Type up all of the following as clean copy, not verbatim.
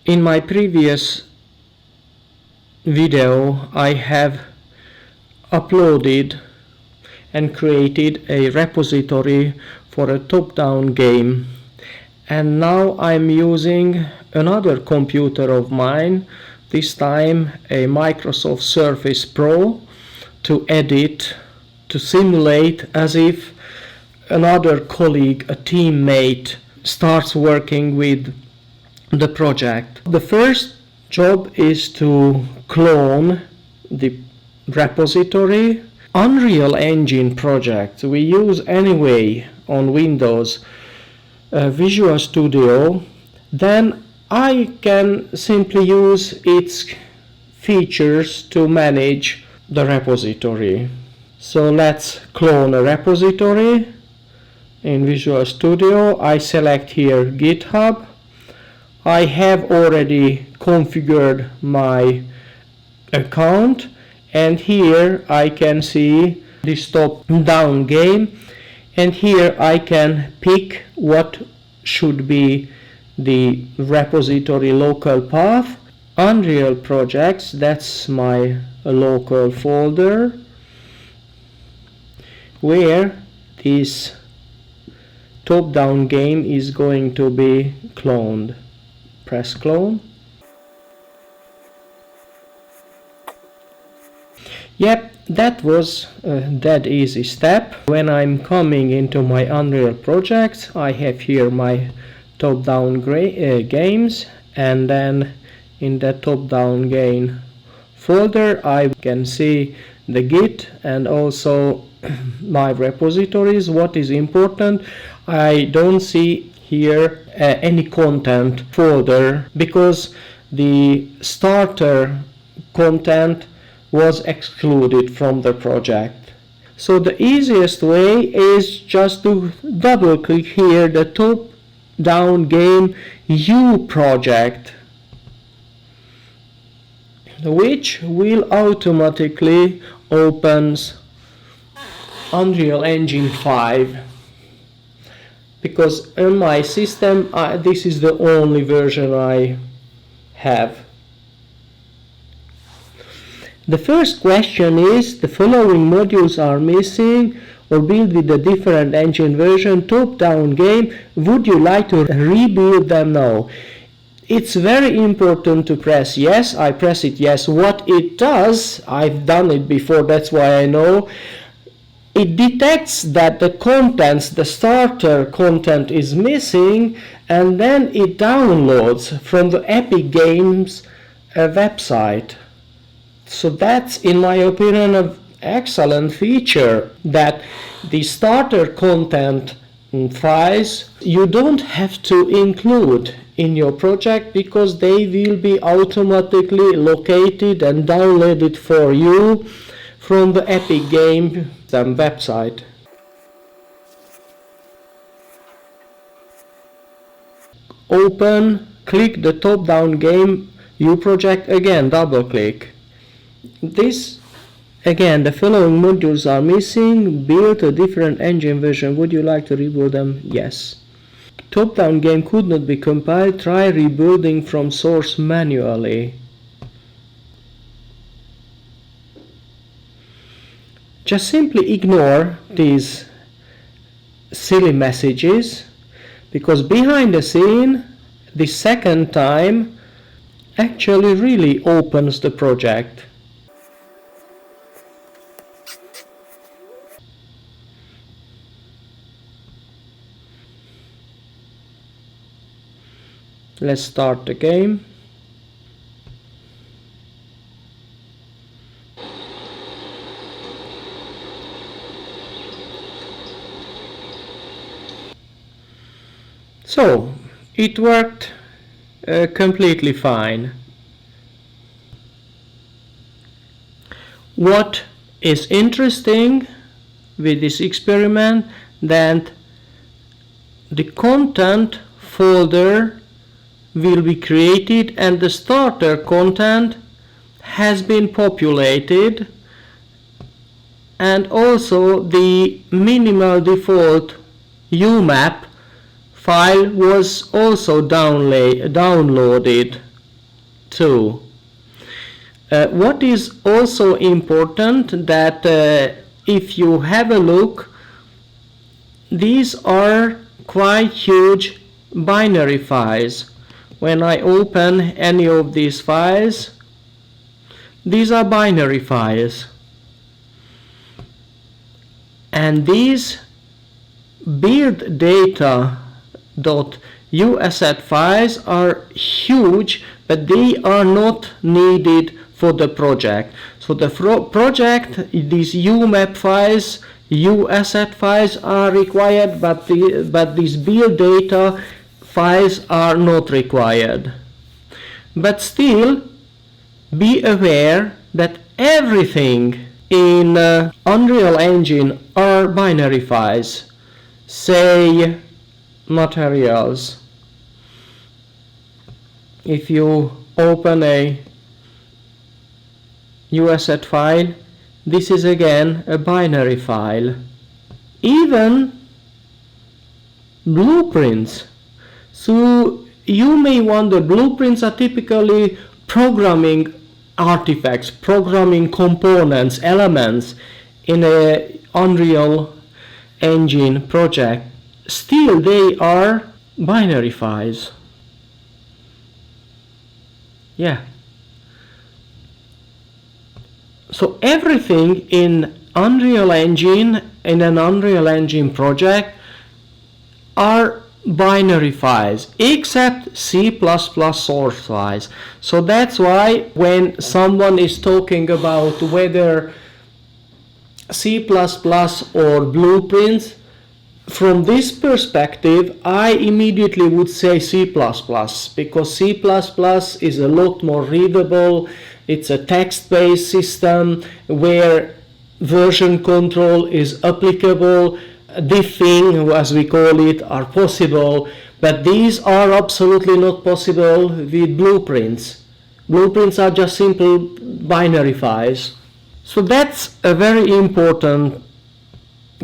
In my previous video I have uploaded and created a repository for a top-down game, and now I'm using another computer of mine, this time a Microsoft Surface Pro, to edit, to simulate as if another colleague, a teammate, starts working with the project. The first job is to clone the repository. Unreal Engine project we use anyway on Windows Visual Studio, then I can simply use its features to manage the repository. So let's clone a repository in Visual Studio. I select here GitHub. I have already configured my account, and here I can see this top-down game, and here I can pick what should be the repository local path. Unreal Projects, that's my local folder where this top-down game is going to be cloned. Press clone. Yep, that was a dead easy step. When I'm coming into my Unreal projects, I have here my top-down games, and then in the top-down game folder I can see the Git and also my repositories. What is important, I don't see here any content folder because the starter content was excluded from the project. So the easiest way is just to double click here the top-down game U project, which will automatically opens Unreal Engine 5, because in my system this is the only version I have. The first question is, the following modules are missing or built with a different engine version, top-down game, would you like to rebuild them now? It's very important to press yes. I press it yes. What it does, I've done it before, that's why I know, it detects that the contents, the starter content is missing, and then it downloads from the Epic Games website. So that's, in my opinion, an excellent feature, that the starter content files you don't have to include in your project because they will be automatically located and downloaded for you from the Epic Games website. Open, click the top-down game U project again, double click. This again, the following modules are missing, build a different engine version, would you like to rebuild them? Yes. Top-down game could not be compiled, try rebuilding from source manually. Just simply ignore these silly messages, because behind the scene the second time actually really opens the project. Let's start the game. So it worked completely fine. What is interesting with this experiment, that the content folder will be created and the starter content has been populated, and also the minimal default UMAP file was also downloaded. 2. What is also important that if you have a look, these are quite huge binary files. When I open any of these files, these are binary files. And these build data.uasset files are huge, but they are not needed for the project. So the project, these UMAP files, uasset files are required, but these build data files are not required. But still, be aware that everything in Unreal Engine are binary files. Say materials. If you open a uasset file, this is again a binary file. Even blueprints. So you may wonder, blueprints are typically programming artifacts, programming components, elements in a Unreal Engine project. Still, they are binary files. Yeah. So everything in Unreal Engine, in an Unreal Engine project, are binary files, except C++ source files. So that's why when someone is talking about whether C++ or blueprints, from this perspective, I immediately would say C++, because C++ is a lot more readable. It's a text-based system where version control is applicable, diffing, as we call it, are possible, but these are absolutely not possible with blueprints. Blueprints are just simple binary files. So that's a very important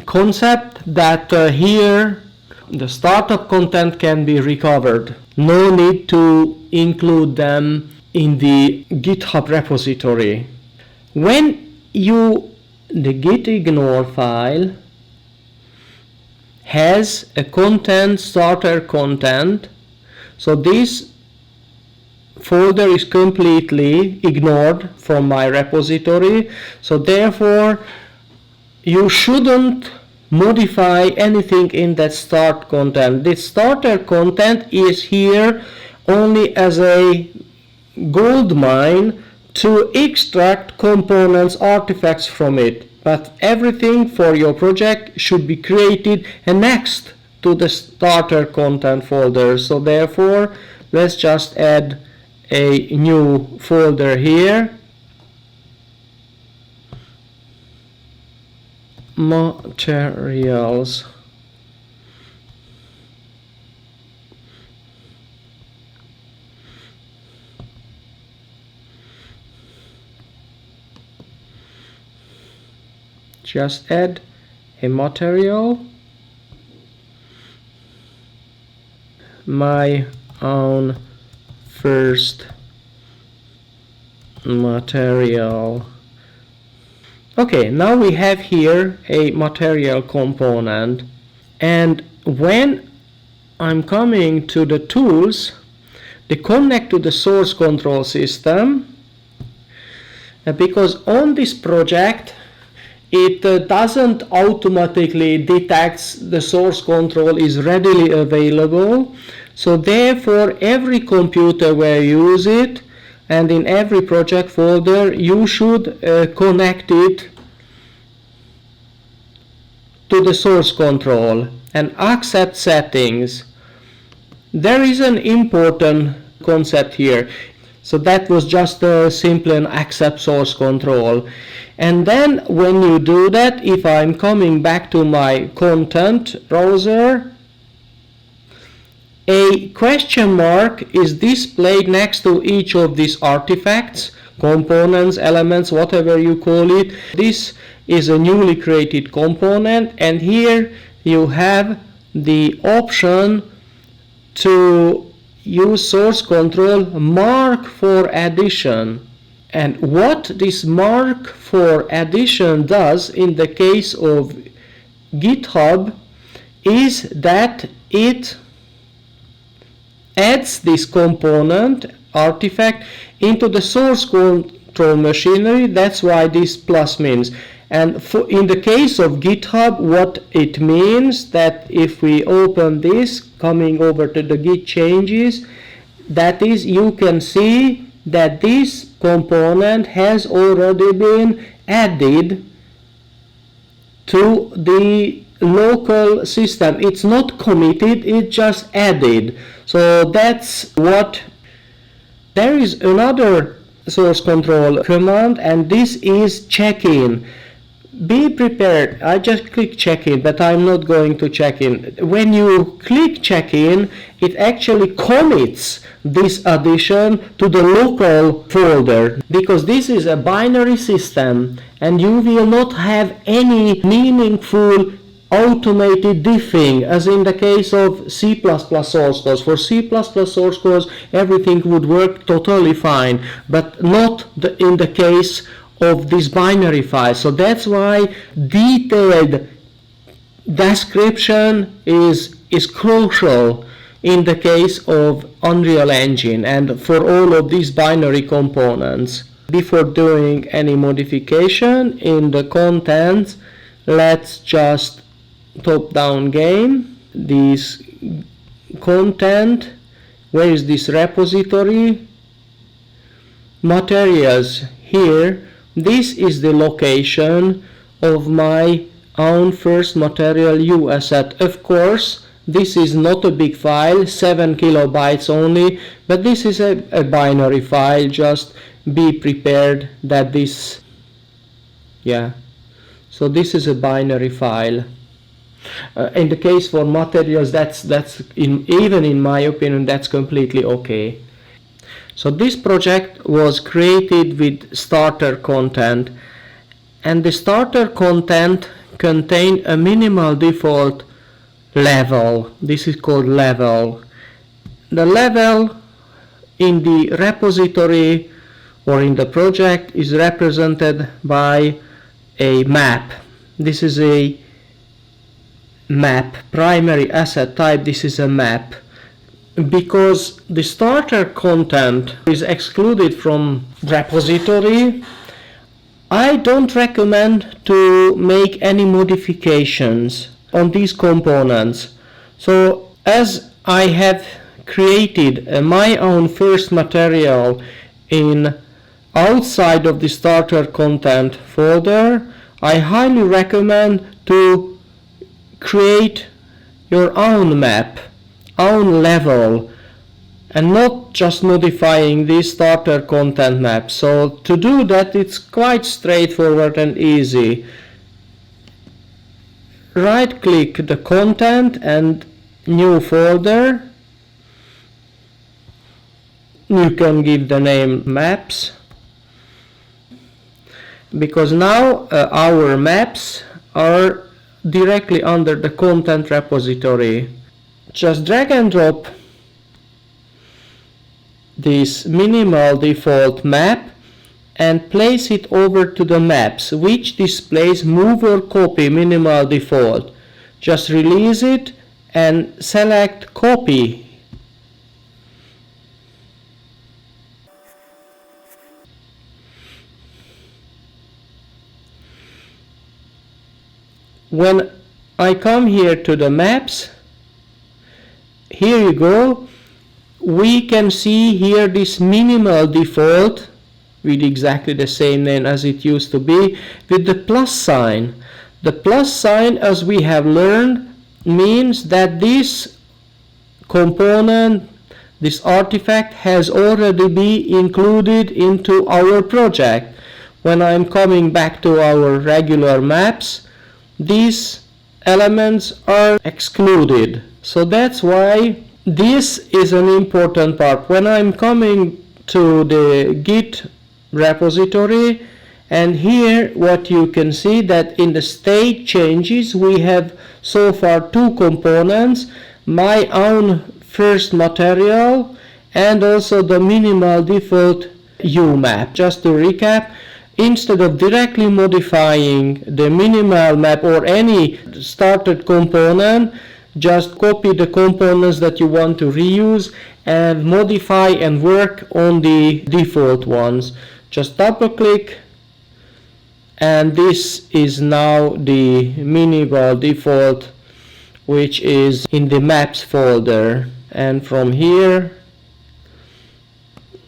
concept, that here the startup content can be recovered. No need to include them in the GitHub repository. When the gitignore file has a content, starter content, so this folder is completely ignored from my repository, so therefore you shouldn't modify anything in that start content. This starter content is here only as a gold mine to extract components, artifacts from it. But everything for your project should be created next to the starter content folder. So therefore, let's just add a new folder here. Materials. Just add a material, my own first material. Okay, now we have here a material component, and when I'm coming to the tools, they connect to the source control system, because on this project it doesn't automatically detect the source control is readily available. So therefore, every computer where you use it, and in every project folder, you should connect it to the source control and accept settings. There is an important concept here. So that was just a simple and accept source control. And then when you do that, if I'm coming back to my content browser, a question mark is displayed next to each of these artifacts, components, elements, whatever you call it. This is a newly created component, and here you have the option to use source control mark for addition. And what this mark for addition does in the case of GitHub is that it adds this component artifact into the source control machinery. That's why this plus means. And in the case of GitHub, what it means that if we open this, coming over to the Git changes, that is, you can see that this component has already been added to the local system. It's not committed, it's just added. So that's what. There is another source control command, and this is check-in. Be prepared. I just click check-in, but I'm not going to check-in. When you click check-in, it actually commits this addition to the local folder, because this is a binary system and you will not have any meaningful automated diffing as in the case of C++ source codes. For C++ source codes, everything would work totally fine, but not in the case of this binary file. So that's why detailed description is crucial in the case of Unreal Engine and for all of these binary components. Before doing any modification in the content, let's just top-down game this content. Where is this repository? Materials. Here, this is the location of my own first material U asset. Of course, this is not a big file, 7 kilobytes only, but this is a binary file. Just be prepared that this, so this is a binary file. In the case for materials, even in my opinion, that's completely okay. So this project was created with starter content, and the starter content contained a minimal default level. This is called level. The level in the repository or in the project is represented by a map. This is a map, primary asset type. This is a map. Because the starter content is excluded from repository, I don't recommend to make any modifications on these components. So as I have created my own first material in outside of the starter content folder, I highly recommend to create your own map, own level, and not just modifying the starter content map. So to do that, it's quite straightforward and easy. Right click the content and new folder. You can give the name maps, because now our maps are directly under the content repository. Just drag and drop this minimal default map and place it over to the maps, which displays move or copy minimal default. Just release it and select copy. When I come here to the maps, here you go, we can see here this minimal default with exactly the same name as it used to be, with the plus sign. The plus sign, as we have learned, means that this component, this artifact, has already been included into our project. When I'm coming back to our regular maps, these elements are excluded. So that's why this is an important part. When I'm coming to the Git repository, and here what you can see that in the state changes we have so far two components, my own first material and also the minimal default UMap. Just to recap, instead of directly modifying the minimal map or any started component, just copy the components that you want to reuse and modify and work on the default ones. Just double click, and this is now the minimal default, which is in the maps folder. And from here,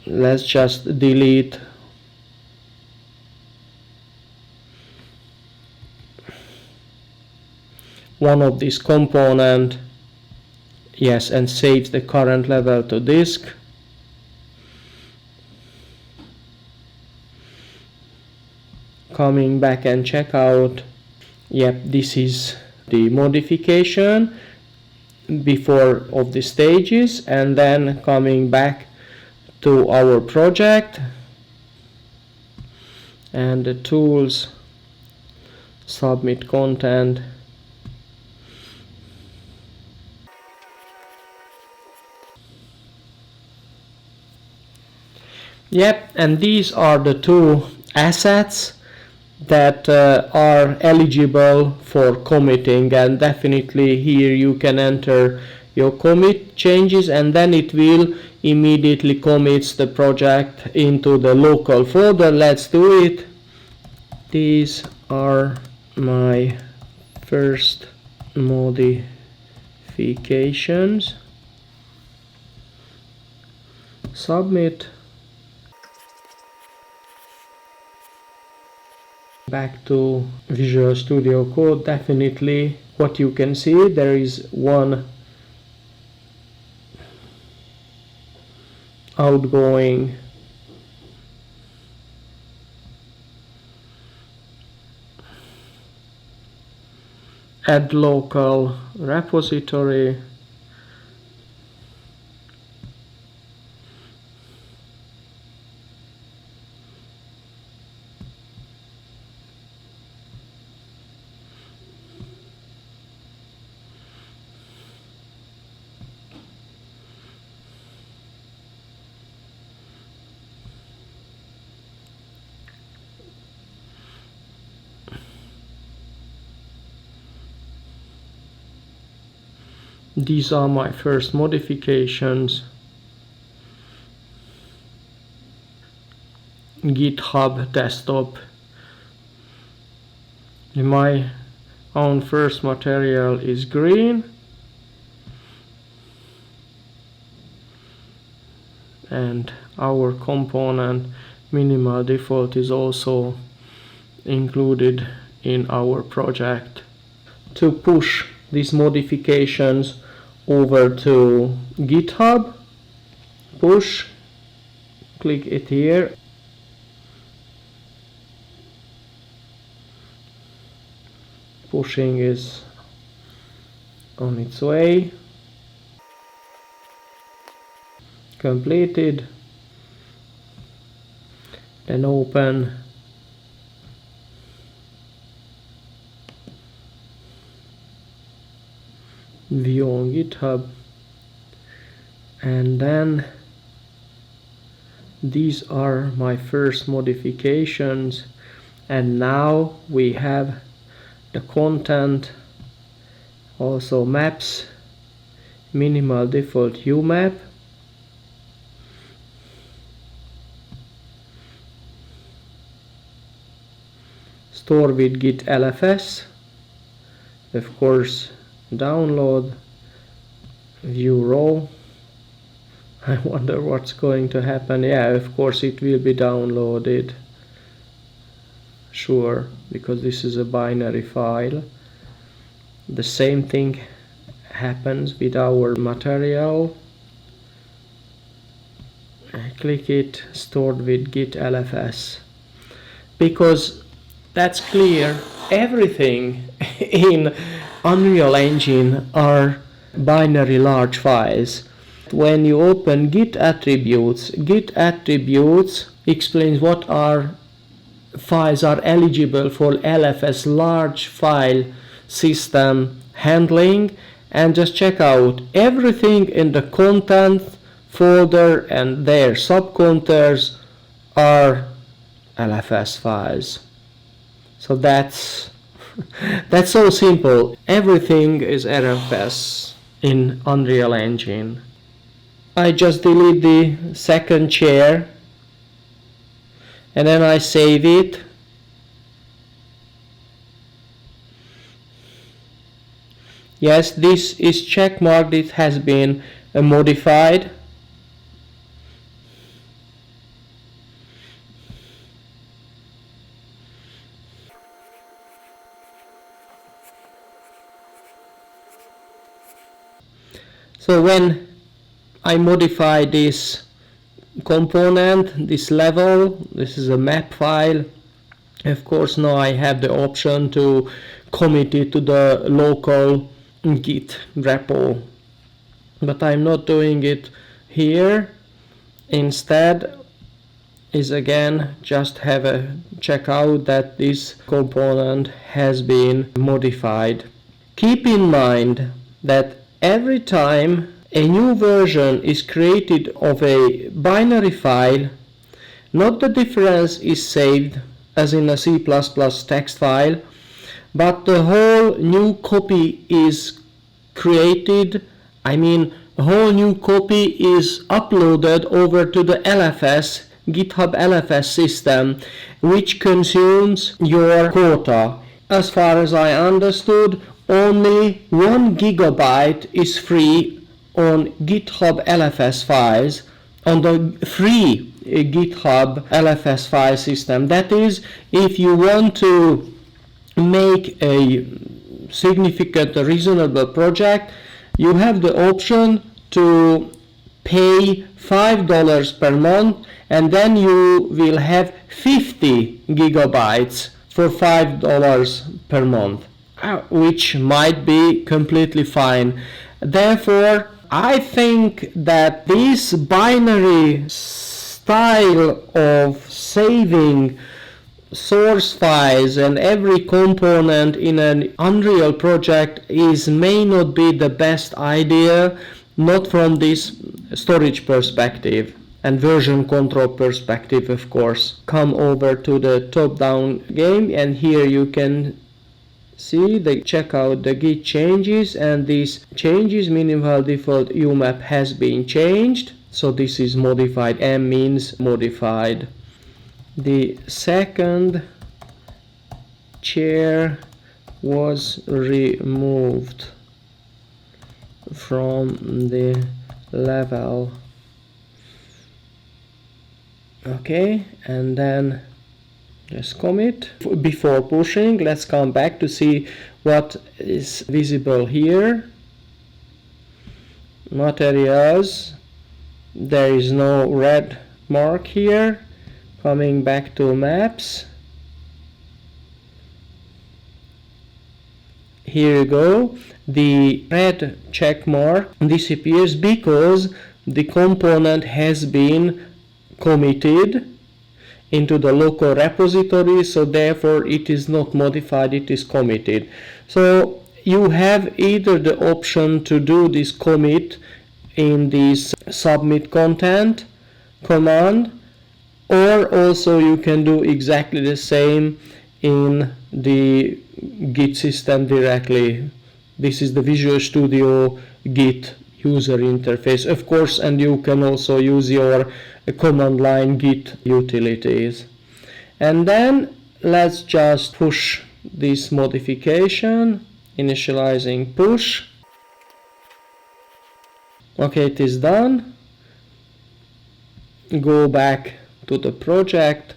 let's just delete one of these component, yes, and save the current level to disk. Coming back and check out, yep, this is the modification before of the stages, and then coming back to our project and the tools, submit content. Yep, and these are the two assets that are eligible for committing, and definitely here you can enter your commit changes, and then it will immediately commits the project into the local folder. Let's do it. These are my first modifications. Submit. Back to Visual Studio Code. Definitely what you can see, there is one outgoing add local repository, these are my first modifications. GitHub desktop. My own first material is green, and our component minimal default is also included in our project. To push these modifications over to GitHub, push, click it here, pushing is on its way, completed, then open view on GitHub, and then these are my first modifications, and now we have the content, also maps, minimal default UMap, store with git LFS, of course download, view raw. I wonder what's going to happen. Yeah, of course it will be downloaded, sure, because this is a binary file. The same thing happens with our material. I click it, stored with git LFS, because that's clear, everything in Unreal Engine are binary large files. When you open git attributes explains what files are eligible for LFS large file system handling, and just check out everything in the content folder and their subcontainers are LFS files. So that's so simple. Everything is LFS in Unreal Engine. I just delete the second chair and then I save it. Yes, this is checkmarked, it has been modified. So when I modify this component, this level, this is a map file, of course now I have the option to commit it to the local Git repo, but I'm not doing it here. Instead is again just have a check out that this component has been modified. Keep in mind that every time a new version is created of a binary file, not the difference is saved as in a C++ text file, but the whole new copy is created. I mean, a whole new copy is uploaded over to the LFS, GitHub LFS system, which consumes your quota. As far as I understood, only 1 gigabyte is free on GitHub LFS files on the free GitHub LFS file system. That is, if you want to make a significant, reasonable project, you have the option to pay $5 per month, and then you will have 50 gigabytes for $5 per month, which might be completely fine. Therefore, I think that this binary style of saving source files and every component in an Unreal project may not be the best idea, not from this storage perspective and version control perspective, of course. Come over to the top-down game, and here you can see check out the git changes, and these changes, minimal default UMAP has been changed, so this is modified. M means modified. The second chair was removed from the level. Okay, and then just commit. Before pushing, let's come back to see what is visible here. Materials, there is no red mark here. Coming back to maps, here you go, the red check mark disappears because the component has been committed into the local repository, so therefore it is not modified, it is committed. So you have either the option to do this commit in this submit content command, or also you can do exactly the same in the Git system directly. This is the Visual Studio Git user interface, of course, and you can also use your command line Git utilities. And then let's just push this modification, initializing push. Okay, it is done. Go back to the project.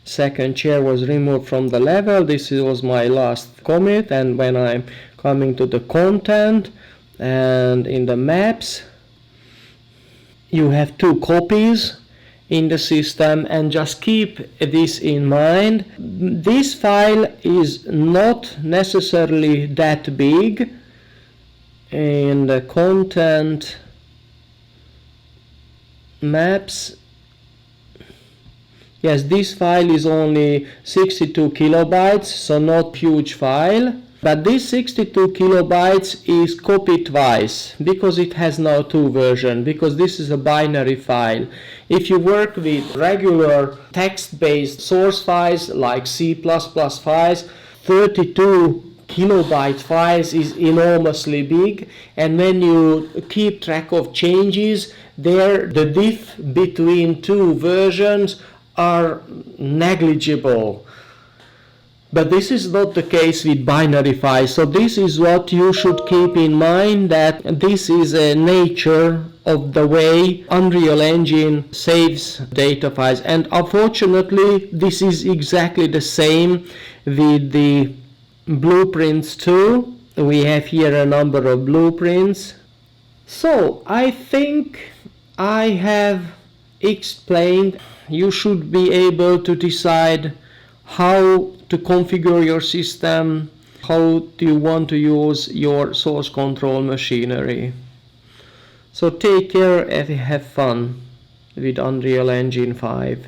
Second chair was removed from the level. This was my last commit, and when I'm coming to the content and in the maps, you have 2 copies in the system, and just keep this in mind. This file is not necessarily that big. In the content maps, yes, this file is only 62 kilobytes, so not huge file. But this 62 kilobytes is copied twice because it has now two versions, because this is a binary file. If you work with regular text-based source files like C++ files, 32 kilobyte files is enormously big, and when you keep track of changes there, the diff between two versions are negligible. But this is not the case with binary files, so this is what you should keep in mind, that this is a nature of the way Unreal Engine saves data files. And unfortunately this is exactly the same with the blueprints too. We have here a number of blueprints. So I think I have explained. You should be able to decide how to configure your system, how do you want to use your source control machinery. So take care and have fun with Unreal Engine 5.